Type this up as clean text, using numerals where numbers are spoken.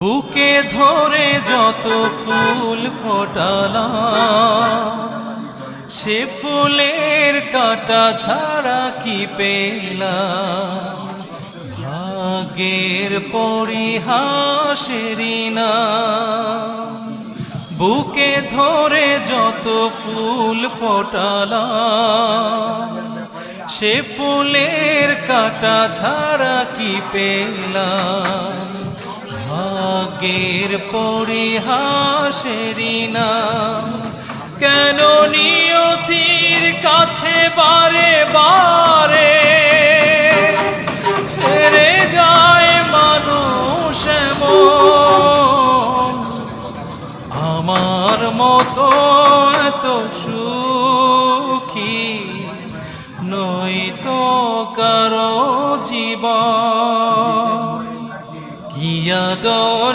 বুকে ধরে যত ফুল ফোটালাম, সে ফুলের কাঁটা ছাড়া কি পেলাম। ভাগ্যের পরিহাসেরই নাম। বুকে ধরে যত ফুল ফোটালাম, সে ফুলের কাঁটা ছাড়া কি পেলাম। ভাগ্যের পরিহাসেরই নাম। কেন নিয়তির কাছে বারে বারে হেরে যায় মানুষ এমন। আমার মতো এত সুখী নই তো কারো জীবন। কি আদর